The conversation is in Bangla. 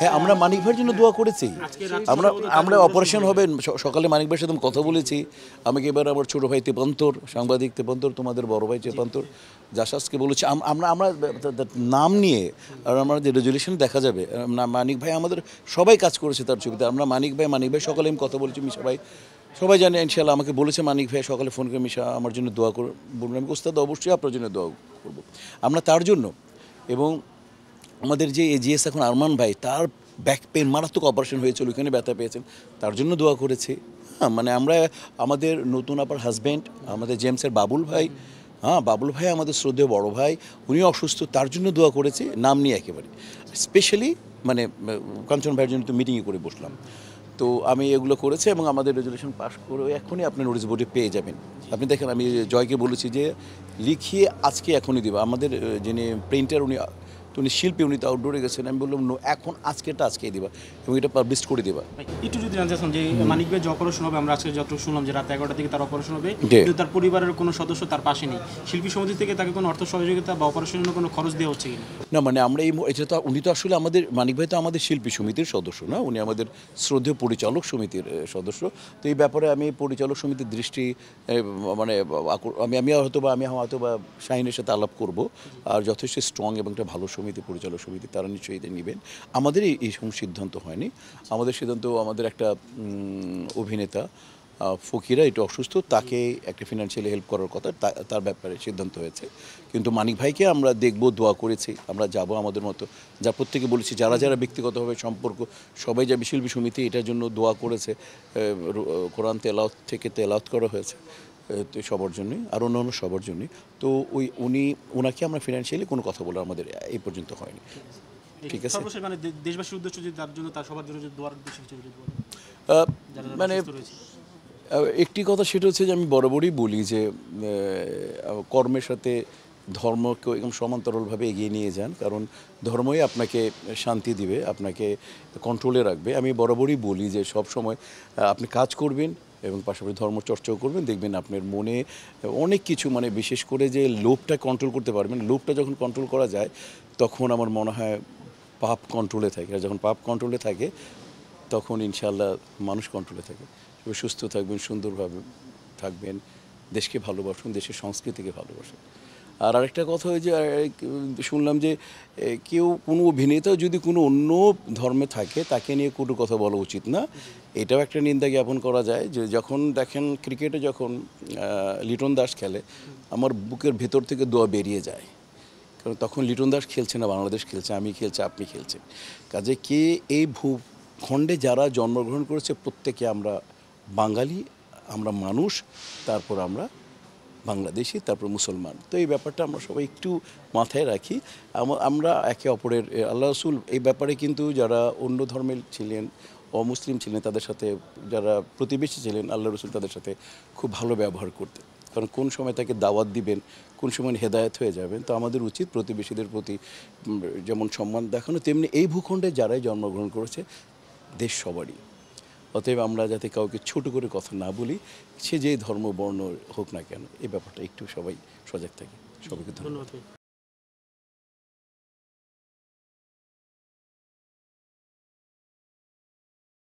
হ্যাঁ, আমরা মানিক ভাইয়ের জন্য দোয়া করেছি। আমরা অপারেশন হবে সকালে মানিক ভাইয়ের সাথে কথা বলেছি। আমাকে এবার আমার ছোটো ভাই তেপান্তর, সাংবাদিক তেপান্তর, তোমাদের বড় ভাই তেপান্তর, জাসাসকে বলেছি আমরা আমরা নাম নিয়ে আর আমরা যে রেজুলেশন দেখা যাবে মানিক ভাই আমাদের সবাই কাজ করেছে তার ছবিতে। আমরা মানিক ভাই সকালে আমি কথা বলেছি, মিশা ভাই সবাই জানে ইনশাআল্লাহ। আমাকে বলেছে মানিক ভাই সকালে ফোন করে, মিশা আমার জন্য দোয়া করে বলুন। আমি ওস্তাদ অবশ্যই আপনার জন্য দোয়া করবো আমরা তার জন্য। এবং আমাদের যে এজিএস এখন আরমান ভাই, তার ব্যাক পেন মারাত্মক অপারেশন হয়েছিল, ওইখানে ব্যথা পেয়েছেন, তার জন্য দোয়া করেছি। হ্যাঁ, মানে আমরা আমাদের নতুন আবার হাজব্যান্ড আমাদের জেমসের বাবুল ভাই, হ্যাঁ বাবুল ভাই আমাদের শ্রদ্ধেয় বড় ভাই, উনি অসুস্থ, তার জন্য দোয়া করেছি নাম নিয়ে একেবারে। স্পেশালি মানে কাঞ্চন ভাইয়ের জন্য তো মিটিংয়ে করে বসলাম। তো আমি এগুলো করেছি এবং আমাদের রেজুলেশন পাস করে এখনই আপনি নোটিশ বোর্ডে পেয়ে যাবেন। আপনি দেখেন, আমি জয়কে বলেছি যে লিখিয়ে আজকে এখনই দেবো। আমাদের যিনি প্রিন্টার উনি শিল্পী, উনি তো আউটডোরে গেছেন। আমি বললাম নো, এখন আজকেরটা আজকেই দেবা এবং এটা পাবলিশ করে দেবা। একটু যদি জানতে চান যে মানিক ভাই যে অপারেশন হবে, আমরা আজকে যতটুকু শুনলাম যে রাত 11টা থেকে তার অপারেশন হবে, কিন্তু তার পরিবারের কোনো সদস্য তার পাশে নেই। শিল্পী সমিতি থেকে তাকে কোনো অর্থ সহযোগিতা বা অপারেশনের জন্য কোনো খরচ দেওয়া হচ্ছে কিনা? না, মানে আমরা এটা তো উনি তো আসলে আমাদের মানিক ভাই তো আমাদের শিল্পী সমিতির সদস্য না, উনি আমাদের শ্রদ্ধেয় পরিচালক সমিতির সদস্য। তো এই ব্যাপারে আমি পরিচালক সমিতির দৃষ্টি মানে আমি হয়তো বা শাহিনের সাথে আলাপ করব। আর যথেষ্ট স্ট্রং এবং একটা ভালো সমিতি, পরিচালক সমিতি, তারা নিশ্চয়ই এটা নেবেন। আমাদের এই সিদ্ধান্ত হয়নি। আমাদের সিদ্ধান্ত, আমাদের একটা অভিনেতা ফকিরা এটা অসুস্থ, তাকে একটা ফিনান্সিয়ালি হেল্প করার কথা, তার ব্যাপারে সিদ্ধান্ত হয়েছে। কিন্তু মানিক ভাইকে আমরা দেখব, দোয়া করেছি, আমরা যাব আমাদের মতো। যা প্রত্যেকে বলেছি, যারা যারা ব্যক্তিগতভাবে সম্পর্ক সবাই যাবে, শিল্পী সমিতি এটার জন্য দোয়া করেছে। কোরআন তেলাওয়াত থেকে তেলাওয়াত করা হয়েছে তো সবার জন্যই, আর অন্য সবার জন্যই। তো ওনাকে আমরা ফিনান্সিয়ালি কোনো কথা বলে আমাদের এই পর্যন্ত হয়নি। ঠিক আছে, মানে দেশবাসীর উদ্দেশ্যে যে তার জন্য, তার সবার জন্য যে দোয়ার উদ্দেশ্যে মানে একটি কথা সেটা হচ্ছে যে আমি বরাবরই বলি যে কর্মের সাথে ধর্মকে একদম সমান্তরালভাবে এগিয়ে নিয়ে যান, কারণ ধর্মই আপনাকে শান্তি দিবে, আপনাকে কন্ট্রোলে রাখবে। আমি বরাবরই বলি যে সব সময় আপনি কাজ করবেন এবং পাশাপাশি ধর্মচর্চাও করবেন, দেখবেন আপনার মনে অনেক কিছু, মানে বিশেষ করে যে লোভটা কন্ট্রোল করতে পারবেন। লোভটা যখন কন্ট্রোল করা যায় তখন আমার মনে হয় পাপ কন্ট্রোলে থাকে, আর যখন পাপ কন্ট্রোলে থাকে তখন ইনশাআল্লাহ মানুষ কন্ট্রোলে থাকে। সুস্থ থাকবেন, সুন্দরভাবে থাকবেন, দেশকে ভালোবাসুন, দেশের সংস্কৃতিকে ভালোবাসুন। আর আরেকটা কথা, ওই যে শুনলাম যে কোনো অভিনেতাও যদি কোনো অন্য ধর্মে থাকে তাকে নিয়ে কোনো কথা বলা উচিত না, এটাও একটা নিন্দা জ্ঞাপন করা যায়। যে যখন দেখেন ক্রিকেটে যখন লিটন দাস খেলে, আমার বুকের ভেতর থেকে দোয়া বেরিয়ে যায়, কারণ তখন লিটন দাস খেলছে না, বাংলাদেশ খেলছে, আমি খেলছি, আপনি খেলছেন। কাজে এই ভূখণ্ডে যারা জন্মগ্রহণ করেছে প্রত্যেকে আমরা বাঙালি, আমরা মানুষ, তারপর আমরা বাংলাদেশি, তারপর মুসলমান। তো এই ব্যাপারটা আমরা সবাই একটু মাথায় রাখি। আমরা একে অপরের, আল্লাহ রসুল এই ব্যাপারে কিন্তু যারা অন্য ধর্মের ছিলেন, অমুসলিম ছিলেন, তাদের সাথে যারা প্রতিবেশী ছিলেন, আল্লাহ রসুল তাদের সাথে খুব ভালো ব্যবহার করতেন। কারণ কোন সময় তাকে দাওয়াত দিবেন, কোন সময় হেদায়েত হয়ে যাবেন। তো আমাদের উচিত প্রতিবেশীদের প্রতি যেমন সম্মান দেখানো, তেমনি এই ভূখণ্ডে যারাই জন্মগ্রহণ করেছে দেশ সবারই। অতএব আমরা যাতে কাউকে ছোট করে কথা না বলি, সে যে ধর্ম বর্ণ হোক না কেন, এই ব্যাপারটা একটু সবাই সজাগ থাকি। সবাইকে ধন্যবাদ।